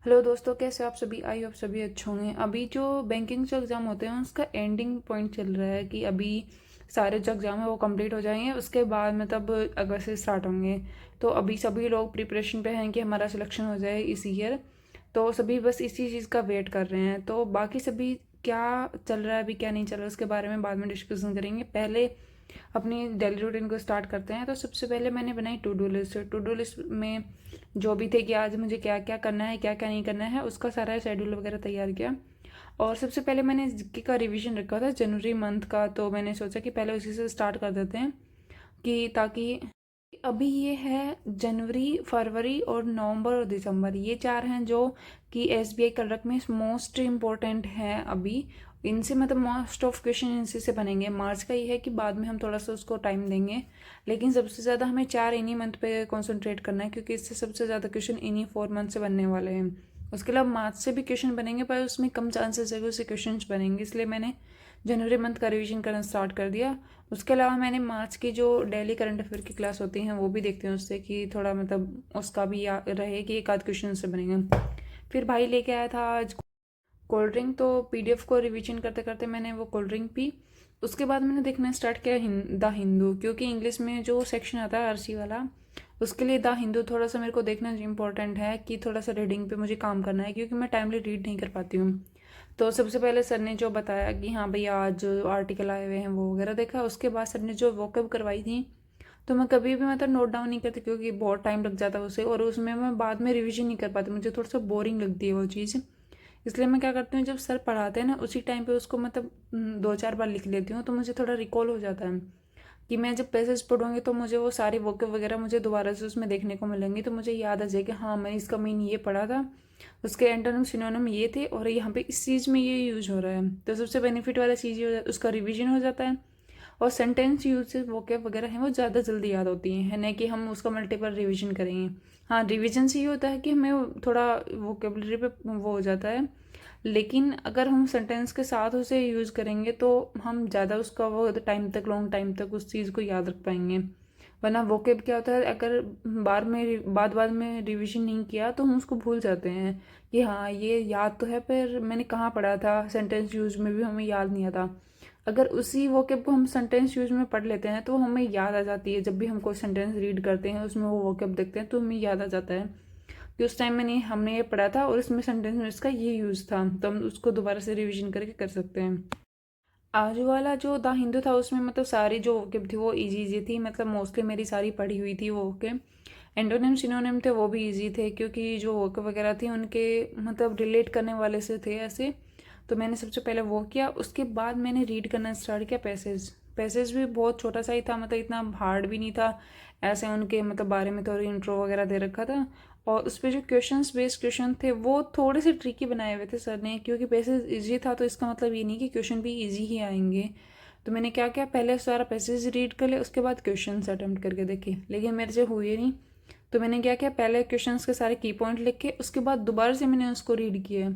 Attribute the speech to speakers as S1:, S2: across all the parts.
S1: Hello दोस्तों, कैसे हो आप सभी। आई होप सभी अच्छे होंगे। अभी जो बैंकिंग जो एग्ज़ाम होते हैं उसका एंडिंग पॉइंट चल रहा है कि अभी सारे जो एग्ज़ाम है वो कंप्लीट हो जाएंगे, उसके बाद मतलब अगस्त से स्टार्ट होंगे। तो अभी सभी लोग प्रिपरेशन पे हैं कि हमारा सिलेक्शन हो जाए इस ईयर। तो सभी बस इसी चीज़ का वेट कर रहे हैं। तो बाकी सभी क्या चल रहा है, अभी क्या नहीं चल रहा है, उसके बारे में बाद में डिस्कशन करेंगे। पहले अपनी डेली रूटीन को स्टार्ट करते हैं। तो सबसे पहले मैंने बनाई to do list. To do list में जो भी थे कि आज मुझे क्या क्या करना है, क्या क्या नहीं करना है, उसका सारा शेड्यूल वगैरह तैयार किया। और सबसे पहले मैंने जीके का रिवीजन रखा था जनवरी मंथ का। तो मैंने सोचा कि पहले उसी से स्टार्ट कर देते हैं कि ताकि अभी ये है जनवरी, फरवरी और नवंबर और दिसंबर, ये चार हैं जो कि एसबीआई क्लर्क में मोस्ट इम्पोर्टेंट हैं अभी। इनसे मतलब मोस्ट ऑफ क्वेश्चन इनसे से बनेंगे। मार्च का ये है कि बाद में हम थोड़ा सा उसको टाइम देंगे, लेकिन सबसे ज़्यादा हमें चार इन्हीं मंथ पे कंसंट्रेट करना है क्योंकि इससे सबसे ज़्यादा क्वेश्चन इन्हीं 4 मंथ से बनने वाले हैं। उसके अलावा मार्च से भी क्वेश्चन बनेंगे पर उसमें कम चांसेस है कि उससे क्वेश्चन बनेंगे, इसलिए मैंने जनवरी मंथ का रिवीजन करना स्टार्ट कर दिया। उसके अलावा मैंने मार्च की जो डेली करंट अफेयर की क्लास होती हैं वो भी देखती हूँ, उससे कि थोड़ा मतलब उसका भी याद रहे कि एक आध क्वेश्चन से बनेंगे। फिर भाई लेके आया था आज कोल्ड ड्रिंक, तो पीडीएफ को रिवीजन करते करते मैंने वो कोल्ड ड्रिंक पी। उसके बाद मैंने देखना स्टार्ट किया द हिंदू, क्योंकि इंग्लिश में जो सेक्शन आता है आरसी वाला, उसके लिए द हिंदू थोड़ा सा मेरे को देखना इंपॉर्टेंट है कि थोड़ा सा रीडिंग पे मुझे काम करना है क्योंकि मैं टाइमली रीड नहीं कर पाती हूँ। तो सबसे पहले सर ने जो बताया कि हाँ भैया आज आर्टिकल आए हुए हैं वो वगैरह देखा। उसके बाद सर ने जो वॉकअप करवाई थी, तो मैं कभी भी मतलब नोट डाउन नहीं करती क्योंकि बहुत टाइम लग जाता है उसे, और उसमें मैं बाद में रिवीजन नहीं कर पाती, मुझे थोड़ा सा बोरिंग लगती है वो चीज़। इसलिए मैं क्या करती हूँ, जब सर पढ़ाते हैं ना उसी टाइम पे उसको मतलब 2-4 बार लिख लेती हूँ, तो मुझे थोड़ा रिकॉल हो जाता है कि मैं जब पैसेज पढ़ूंगी तो मुझे वो सारी वोकैब वगैरह मुझे दोबारा से उसमें देखने को मिलेंगी, तो मुझे याद आ जाए कि हाँ मैंने इसका मीन ये पढ़ा था, उसके एंटोनिम सिनोनिम ये थे और यहाँ पे इस चीज़ में ये यूज हो रहा है। तो सबसे बेनिफिट वाला चीज़ ये हो जाता है, उसका रिविजन हो जाता है। और सेंटेंस यूजेस वोकैब वगैरह हैं वो ज़्यादा जल्दी याद होती हैं, है ना कि हम उसका मल्टीपल रिवीजन करेंगे। हाँ, रिवीजन से ये होता है कि हमें थोड़ा वोकेबलरी पे वो हो जाता है, लेकिन अगर हम सेंटेंस के साथ उसे यूज़ करेंगे तो हम ज़्यादा उसका वो टाइम तक, लॉन्ग टाइम तक उस चीज़ को याद रख पाएंगे। वरना वोकेब क्या होता है, अगर बाद में रिवीजन नहीं किया तो हम उसको भूल जाते हैं कि हाँ ये याद तो है पर मैंने कहाँ पढ़ा था, सेंटेंस यूज में भी हमें याद नहीं आता। अगर उसी वोकेब को हम सेंटेंस यूज में पढ़ लेते हैं तो हमें याद आ जाती है, जब भी हम कोई सेंटेंस रीड करते हैं उसमें वो वोकेब देखते हैं तो हमें याद आ जाता है कि उस टाइम हमने ये पढ़ा था और इसमें सेंटेंस में इसका ये यूज़ था, तो हम उसको दोबारा से रिवीजन करके कर सकते हैं। आज वाला जो द हिंदू था उसमें मतलब सारी जो वोकेब थी वो इजी इजी थी, मतलब मोस्टली मेरी सारी पढ़ी हुई थी वो वोकेब। एंटोनिम सिनोनिम थे वो भी इजी थे क्योंकि जो वोकेब वगैरह थी उनके मतलब रिलेट करने वाले से थे ऐसे। तो मैंने सबसे पहले वो किया, उसके बाद मैंने रीड करना स्टार्ट किया पैसेज। पैसेज भी बहुत छोटा सा ही था, मतलब इतना हार्ड भी नहीं था। ऐसे उनके मतलब बारे में थोड़ी इंट्रो वगैरह दे रखा था। और उस पर जो क्वेश्चंस बेस्ड क्वेश्चन थे वो थोड़े से ट्रिकी बनाए हुए थे सर ने, क्योंकि पैसेज इजी था तो इसका मतलब ये नहीं कि क्वेश्चन भी इजी ही आएंगे। तो मैंने क्या किया, पहले सारा पैसेज रीड कर लिया, उसके बाद क्वेश्चन अटेम्प्ट करके देखे, लेकिन मेरे से हुए नहीं। तो मैंने क्या किया, पहले क्वेश्चंस के सारे की पॉइंट लिख के उसके बाद दोबारा से मैंने उसको रीड किया।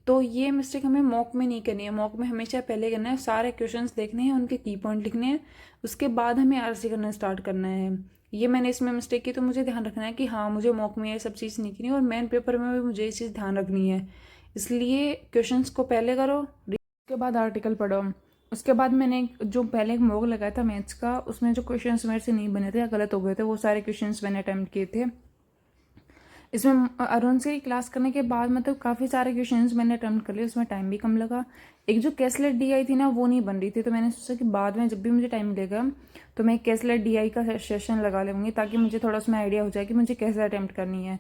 S1: तो ये मिस्टेक हमें मॉक में नहीं करनी है। मॉक में हमेशा पहले करना है, सारे क्वेश्चंस देखने हैं, उनके की पॉइंट लिखने हैं, उसके बाद हमें आरसी करना स्टार्ट करना है। ये मैंने इसमें मिस्टेक की, तो मुझे ध्यान रखना है कि हाँ मुझे मॉक में ये सब चीज़ नहीं करनी और मेन पेपर में भी मुझे ये चीज़ ध्यान रखनी है। इसलिए क्वेश्चंस को पहले करो, उसके बाद आर्टिकल पढ़ो। उसके बाद मैंने जो पहले एक मॉक लगाया था मैथ्स का, उसमें जो क्वेश्चंस मेरे से नहीं बने थे या गलत हो गए थे वो सारे क्वेश्चंस मैंने अटैम्प्ट किए थे। इसमें अरुण से क्लास करने के बाद मतलब काफ़ी सारे क्वेश्चंस मैंने अटेम्प्ट कर लिए, उसमें टाइम भी कम लगा। एक जो कैसलेट डी आई थी ना वो नहीं बन रही थी, तो मैंने सोचा कि बाद में जब भी मुझे टाइम मिलेगा तो मैं कैसलेट डी आई का सेशन लगा लूँगी ताकि मुझे थोड़ा उसमें आइडिया हो जाए कि मुझे कैसे अटेम्प्ट करनी है।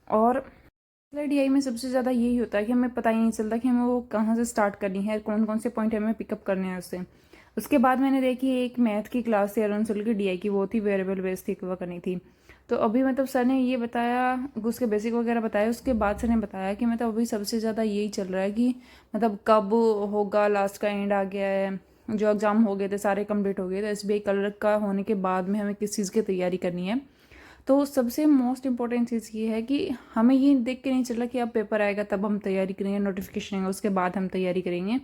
S1: और कैसलेट डी आई में सबसे ज़्यादा यही होता है कि हमें पता ही नहीं चलता कि हमें वो कहाँ से स्टार्ट करनी है, कौन कौन से पॉइंट हमें पिकअप करने हैं उससे। उसके बाद मैंने देखी एक मैथ की क्लास थी अरुण सुल की डी आई की, वो थी वेरिएबल बेस्ड थी, वो करनी थी। तो अभी मतलब सर ने ये बताया, उसके बेसिक वगैरह बताया, उसके बाद सर ने बताया कि मतलब अभी सबसे ज़्यादा यही चल रहा है कि मतलब कब होगा, लास्ट का एंड आ गया है, जो एग्ज़ाम हो गए थे सारे कंप्लीट हो गए, तो एसबीआई क्लर्क का होने के बाद में हमें किस चीज़ की तैयारी करनी है। तो सबसे मोस्ट इंपॉर्टेंट चीज़ ये है कि हमें ये देख के नहीं चल रहा कि अब पेपर आएगा तब हम तैयारी करेंगे, नोटिफिकेशन आएगा उसके बाद हम तैयारी करेंगे।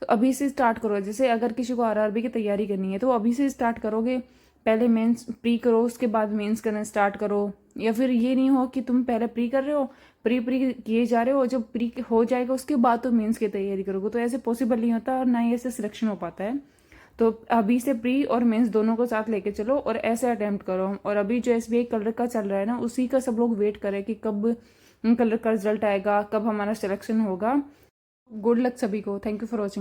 S1: तो अभी से स्टार्ट करो। जैसे अगर किसी को आरआरबी की तैयारी करनी है तो अभी से स्टार्ट करोगे, पहले मेंस प्री करो, उसके बाद मेंस करना स्टार्ट करो, या फिर ये नहीं हो कि तुम पहले प्री कर रहे हो, प्री किए जा रहे हो, जब प्री हो जाएगा उसके बाद तो मेंस की तैयारी करोगे, तो ऐसे पॉसिबल नहीं होता और ना ही ऐसे सिलेक्शन हो पाता है। तो अभी से प्री और मेंस दोनों को साथ लेके चलो और ऐसे अटेम्प्ट करो। और अभी जो एसबीआई कलर का चल रहा है ना, उसी का सब लोग वेट करें कि कब कलर का रिजल्ट आएगा, कब हमारा सिलेक्शन होगा। गुड लक सभी को। Thank you for watching.